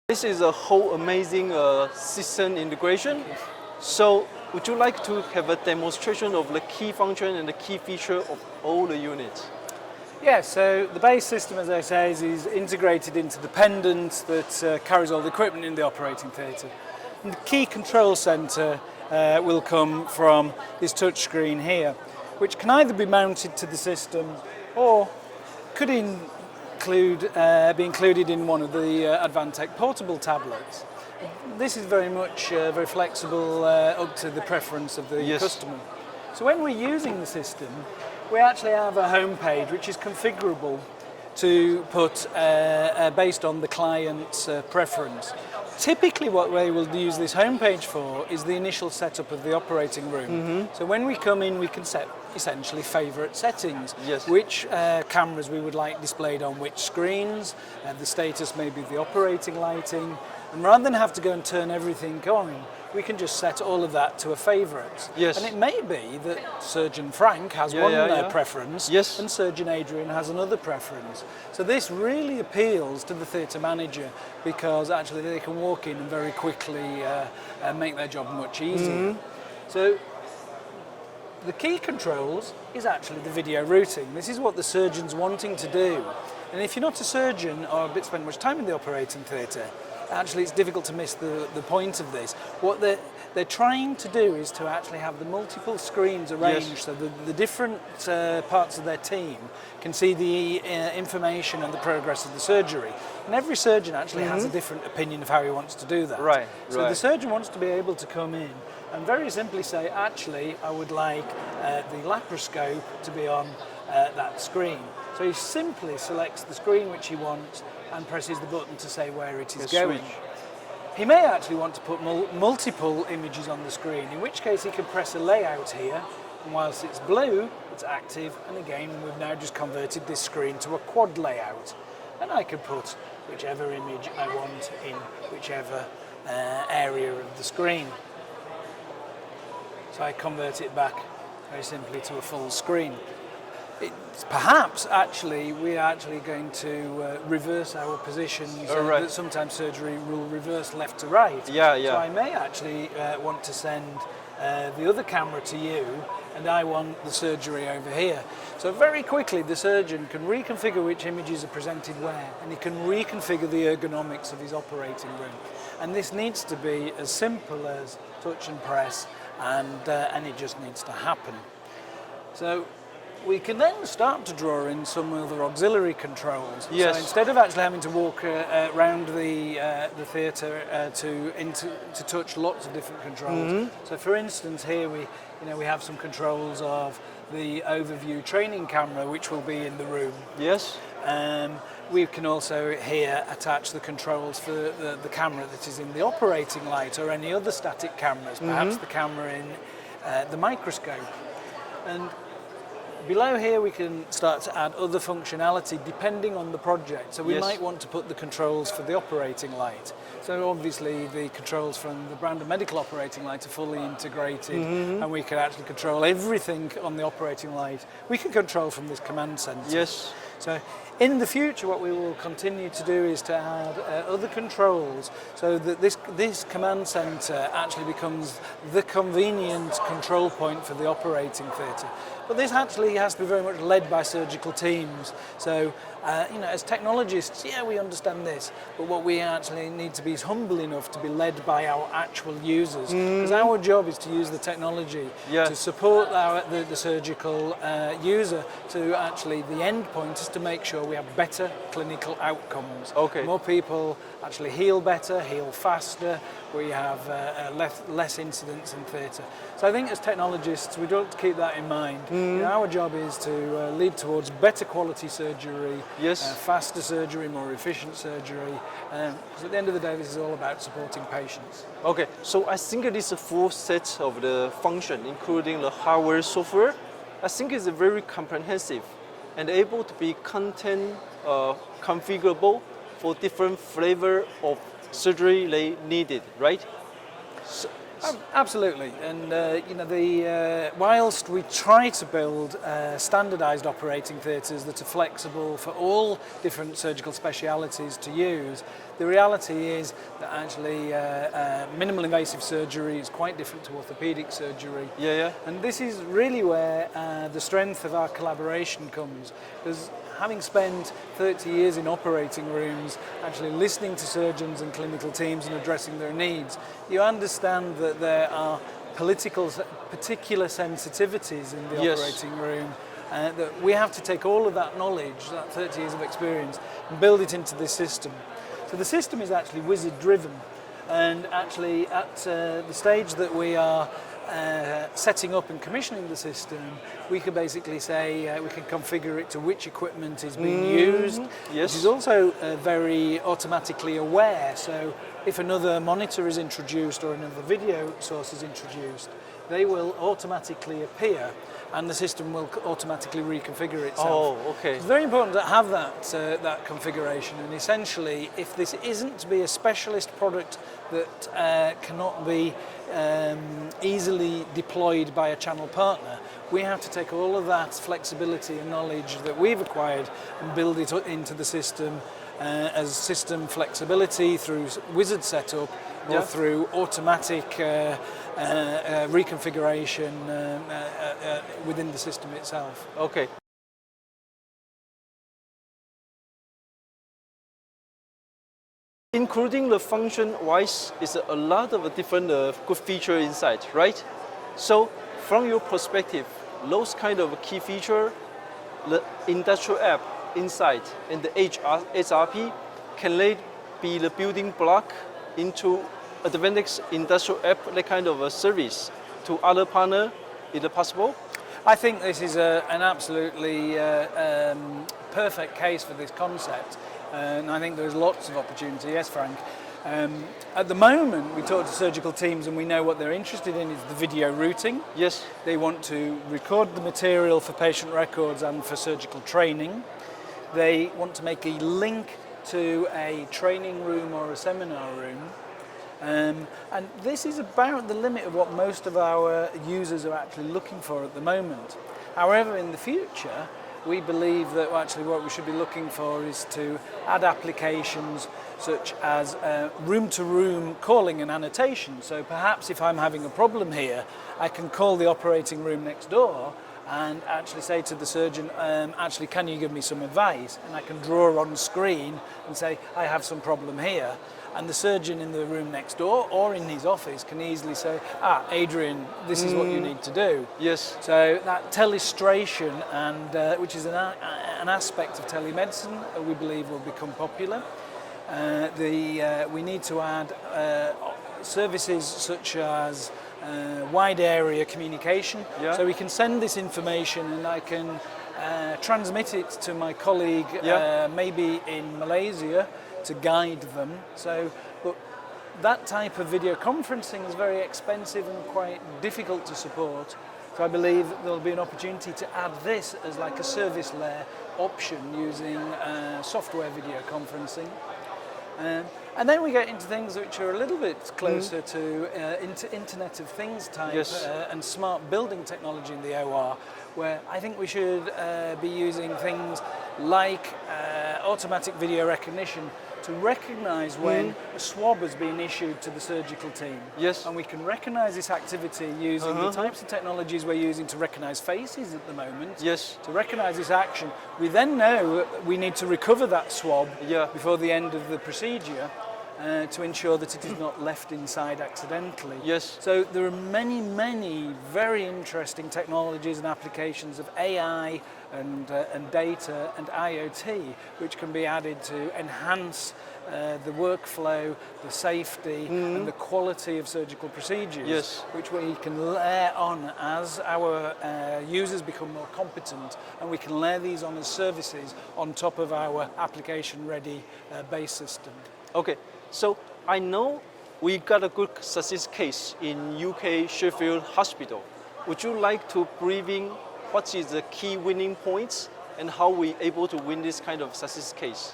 This is a whole amazing system integration. So would you like to have a demonstration of the key function and the key feature of all the units? Yeah, so the base system, as I say, is integrated into the pendant that carries all the equipment in the operating theatre. And the key control centre will come from this touchscreen here, which can either be mounted to the system or could be included in one of the Advantech portable tablets. This is very much very flexible, up to the preference of the customer. So when we're using the system, we actually have a home page which is configurable to put based on the client's preference. Typically what we will use this home page for is the initial setup of the operating room. So when we come in, we can set essentially favourite settings, which cameras we would like displayed on which screens, the status maybe of the operating lighting, and rather than have to go and turn everything on, we can just set all of that to a favourite. And it may be that Surgeon Frank has one preference and Surgeon Adrian has another preference. So this really appeals to the theatre manager because actually they can walk in and very quickly make their job much easier. So the key controls is actually the video routing. This is what the surgeon's wanting to do. And if you're not a surgeon or spend much time in the operating theatre, actually it's difficult to miss the point of this. What they're trying to do is to actually have the multiple screens arranged so that the different parts of their team can see the information and the progress of the surgery. And every surgeon actually has a different opinion of how he wants to do that. So the surgeon wants to be able to come in and very simply say, actually, I would like the laparoscope to be on that screen. So he simply selects the screen which he wants and presses the button to say where it is going. He may actually want to put multiple images on the screen, in which case he can press a layout here, and whilst it's blue, it's active, and again we've now just converted this screen to a quad layout. And I can put whichever image I want in whichever area of the screen. So I convert it back very simply to a full screen. It's perhaps actually we're actually going to reverse our position so that sometimes surgery will reverse left to right. So I may actually want to send the other camera to you and I want the surgery over here. So very quickly the surgeon can reconfigure which images are presented where, and he can reconfigure the ergonomics of his operating room. And this needs to be as simple as touch and press, and it just needs to happen. So we can then start to draw in some other auxiliary controls. So instead of actually having to walk around the theatre to touch lots of different controls. So for instance, here we have some controls of the overview training camera, which will be in the room. We can also here attach the controls for the camera that is in the operating light or any other static cameras, perhaps the camera in the microscope. And below here we can start to add other functionality depending on the project. So we might want to put the controls for the operating light. So obviously the controls from the Brandon Medical operating light are fully integrated and we can actually control everything on the operating light. We can control from this command center. So in the future what we will continue to do is to add other controls so that this command center actually becomes the convenient control point for the operating theatre. But this actually has to be very much led by surgical teams. So, as technologists, we understand this, but what we actually need to be is humble enough to be led by our actual users. Because our job is to use the technology to support the surgical user to actually, the end point is to make sure we have better clinical outcomes. More people actually heal better, heal faster, we have less incidents in theatre. So I think as technologists, we don't keep that in mind. Our job is to lead towards better quality surgery, faster surgery, more efficient surgery, because at the end of the day, this is all about supporting patients. So I think it is a full set of the function, including the hardware, software. I think it's very comprehensive and able to be content configurable for different flavor of surgery they needed, right? Absolutely, and you know, whilst we try to build standardised operating theatres that are flexible for all different surgical specialities to use, the reality is that actually minimal invasive surgery is quite different to orthopaedic surgery. Yeah. And this is really where the strength of our collaboration comes. Because having spent 30 years in operating rooms, actually listening to surgeons and clinical teams and addressing their needs, you understand that there are particular sensitivities in the operating room, that we have to take all of that knowledge, that 30 years of experience, and build it into this system. So the system is actually wizard driven, and actually at the stage that we are setting up and commissioning the system, we can basically say we can configure it to which equipment is being used. Yes. It is also very automatically aware, so if another monitor is introduced or another video source is introduced, they will automatically appear and the system will automatically reconfigure itself. Oh, okay. It's very important to have that configuration, and essentially if this isn't to be a specialist product that cannot be easily deployed by a channel partner, we have to take all of that flexibility and knowledge that we've acquired and build it into the system as system flexibility through wizard setup or through automatic reconfiguration within the system itself. Okay. Including the function-wise, is a lot of different good feature inside, right? So, from your perspective, those kind of key feature, the industrial app inside and the HRP, can they be the building block into Advantech industrial app, that kind of a service to other partner? Is it possible? I think this is an absolutely perfect case for this concept. And I think there's lots of opportunity. Yes, Frank. At the moment, we talk to surgical teams and we know what they're interested in is the video routing. Yes. They want to record the material for patient records and for surgical training. They want to make a link to a training room or a seminar room. And this is about the limit of what most of our users are actually looking for at the moment. However, in the future, we believe that actually what we should be looking for is to add applications such as room-to-room calling and annotation. So perhaps if I'm having a problem here, I can call the operating room next door and actually say to the surgeon, actually, can you give me some advice? And I can draw on screen and say, I have some problem here. And the surgeon in the room next door or in his office can easily say, Adrian, this is what you need to do. Yes. So that telestration, and which is an aspect of telemedicine, we believe will become popular. We need to add services such as wide area communication, so we can send this information and I can transmit it to my colleague maybe in Malaysia to guide them. But that type of video conferencing is very expensive and quite difficult to support. So I believe that there'll be an opportunity to add this as like a service layer option using software video conferencing. And then we get into things which are a little bit closer to Internet of Things type and smart building technology in the OR, where I think we should be using things like automatic video recognition to recognise when a swab has been issued to the surgical team. Yes. And we can recognise this activity using the types of technologies we're using to recognise faces at the moment. Yes. To recognise this action. We then know we need to recover that swab before the end of the procedure to ensure that it is not left inside accidentally. Yes. So there are many, many very interesting technologies and applications of AI and data and IoT which can be added to enhance the workflow, the safety and the quality of surgical procedures, which we can layer on as our users become more competent, and we can layer these on as services on top of our application-ready base system. Okay, so I know we got a good success case in UK Sheffield Hospital. Would you like to briefing what is the key winning points and how we able to win this kind of success case?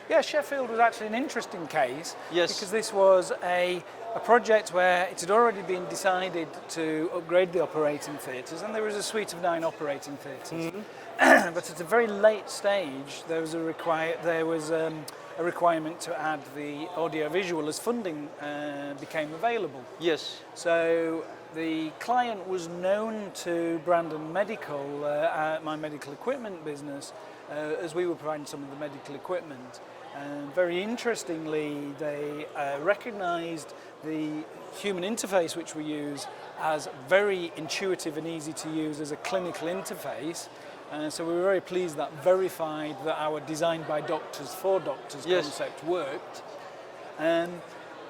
Yeah, Sheffield was actually an interesting case. Yes. Because this was a project where it had already been decided to upgrade the operating theatres, and there was a suite of 9 operating theatres. But at a very late stage, there was a requirement to add the audio-visual as funding became available. Yes. So the client was known to Brandon Medical, my medical equipment business, as we were providing some of the medical equipment. Very interestingly, they recognised the human interface which we use as very intuitive and easy to use as a clinical interface. So we were very pleased that verified that our design by doctors for doctors Yes. concept worked. And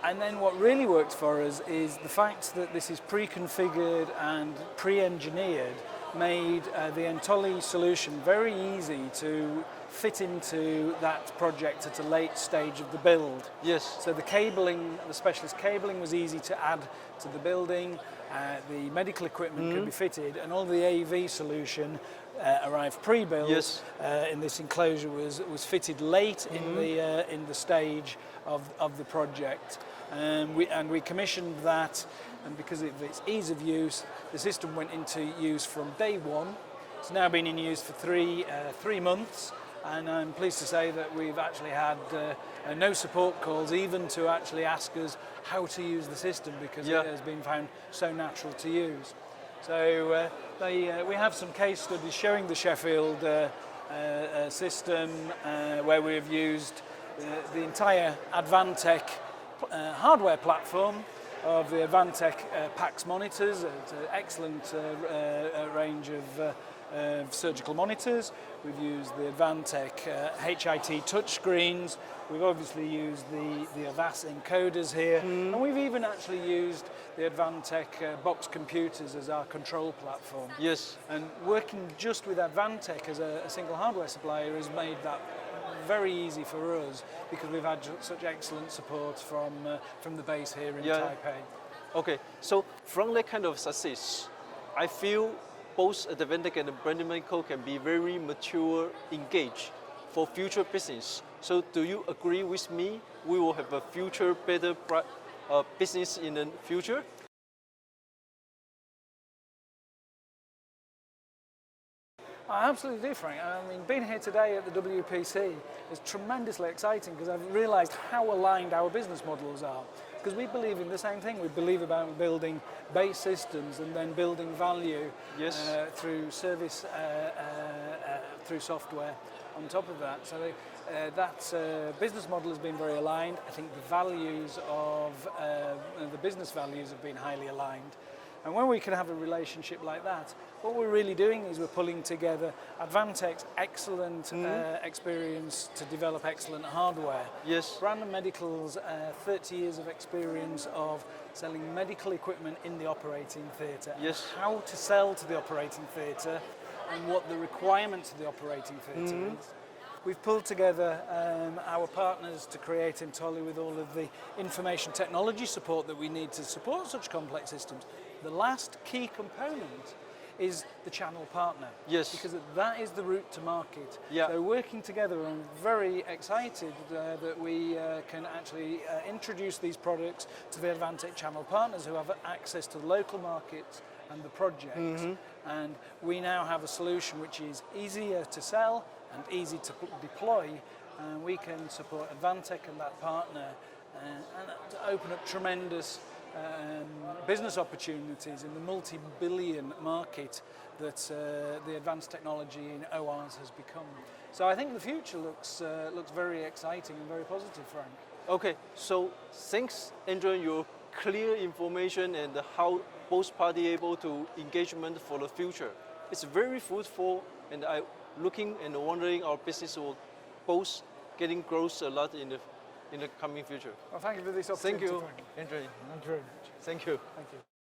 then what really worked for us is the fact that this is pre-configured and pre-engineered made the Entoli solution very easy to fit into that project at a late stage of the build. Yes. So the cabling, the specialist cabling was easy to add to the building, the medical equipment could be fitted, and all the AV solution arrived pre-built. Yes. In this enclosure was fitted late in the stage of the project. And we commissioned that, and because of its ease of use, the system went into use from day one. It's now been in use for three months, and I'm pleased to say that we've actually had no support calls even to actually ask us how to use the system, because it has been found so natural to use. So we have some case studies showing the Sheffield system where we have used the entire Advantech hardware platform of the Advantech PAX monitors. It's an excellent range of surgical monitors. We've used the Advantech HIT touchscreens. We've obviously used the Avast encoders here, and we've even actually used the Advantech box computers as our control platform. Yes. And working just with Advantech as a single hardware supplier has made that very easy for us, because we've had such excellent support from the base here in Taipei. Okay, so from that kind of success, I feel both Advantech and Brandon Medical can be very mature, engaged for future business. So do you agree with me? We will have a future better business in the future? I absolutely do, Frank. I mean, being here today at the WPC is tremendously exciting, because I've realised how aligned our business models are. Because we believe in the same thing. We believe about building base systems and then building value through service, through software on top of that. So that business model has been very aligned. I think the values of the business values have been highly aligned. And when we can have a relationship like that, what we're really doing is we're pulling together Advantech's excellent experience to develop excellent hardware. Yes. Brandon Medical's 30 years of experience of selling medical equipment in the operating theatre. Yes. How to sell to the operating theatre and what the requirements of the operating theatre is. We've pulled together our partners to create Entoli with all of the information technology support that we need to support such complex systems. The last key component is the channel partner. Yes. Because that is the route to market. Yeah. So working together, I'm very excited that we can actually introduce these products to the Advantech channel partners who have access to the local markets and the project. And we now have a solution which is easier to sell and easy to deploy, and we can support Advantech and that partner and to open up tremendous business opportunities in the multi-billion market that the advanced technology in ORs has become. So I think the future looks very exciting and very positive, Frank. Okay, so thanks, Andrew, your clear information and how both parties able to engagement for the future. It's very fruitful, and I looking and wondering our business will both getting growth a lot in the coming future. Well, thank you for this opportunity. Thank you, Frank. Andrew. Thank you very much. Thank you. Thank you.